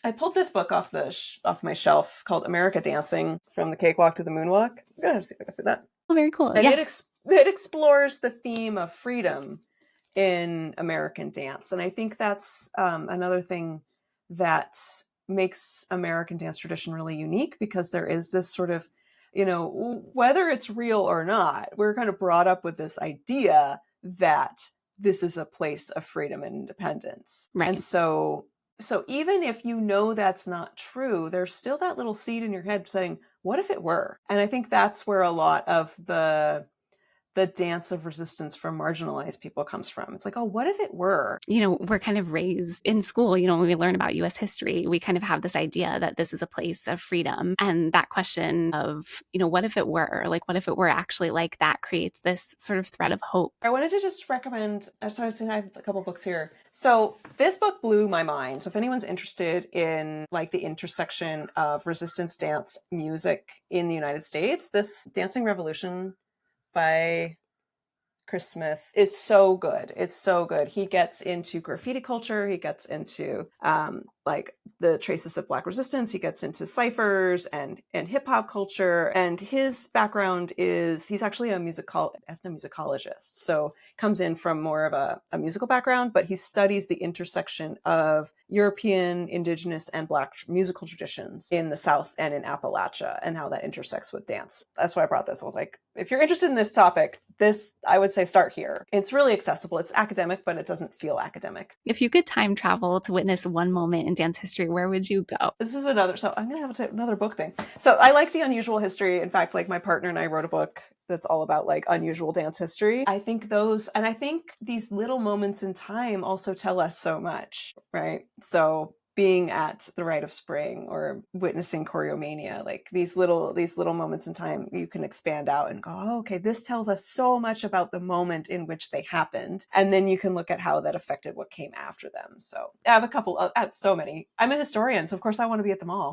I pulled this book off my shelf called America Dancing from the Cakewalk to the Moonwalk. I'm gonna see if I can see that. Oh, very cool. And Yes. it explores the theme of freedom in American dance, and I think that's another thing that makes American dance tradition really unique, because there is this sort of, whether it's real or not, we're kind of brought up with this idea that this is a place of freedom and independence. And Right. so even if you know that's not true, there's still that little seed in your head saying, what if it were? And I think that's where a lot of the dance of resistance from marginalized people comes from. It's like, oh, what if it were? We're kind of raised in school, when we learn about US history, we kind of have this idea that this is a place of freedom. And that question of, what if it were? Like, what if it were actually like that creates this sort of thread of hope. I wanted to just recommend, I have a couple books here. So this book blew my mind. So if anyone's interested in like the intersection of resistance dance music in the United States, this Dancing Revolution by Chris Smith is so good. It's so good. He gets into graffiti culture. He gets into like the traces of Black resistance. He gets into ciphers and hip hop culture. And his background is he's actually a ethnomusicologist. So comes in from more of a musical background, but he studies the intersection of European, Indigenous, and Black musical traditions in the South and in Appalachia, and how that intersects with dance. That's why I brought this. I was like, if you're interested in this topic, this, I would say, start here. It's really accessible. It's academic, but it doesn't feel academic. If you could time travel to witness one moment in dance history, where would you go? This is so I'm going to have another book thing. So I like the unusual history. In fact, like my partner and I wrote a book that's all about like unusual dance history. I think these little moments in time also tell us so much, right? So being at the Rite of Spring or witnessing choreomania, like these little moments in time, you can expand out and go, oh, okay, this tells us so much about the moment in which they happened. And then you can look at how that affected what came after them. So I have so many. I'm a historian, so of course I want to be at them all.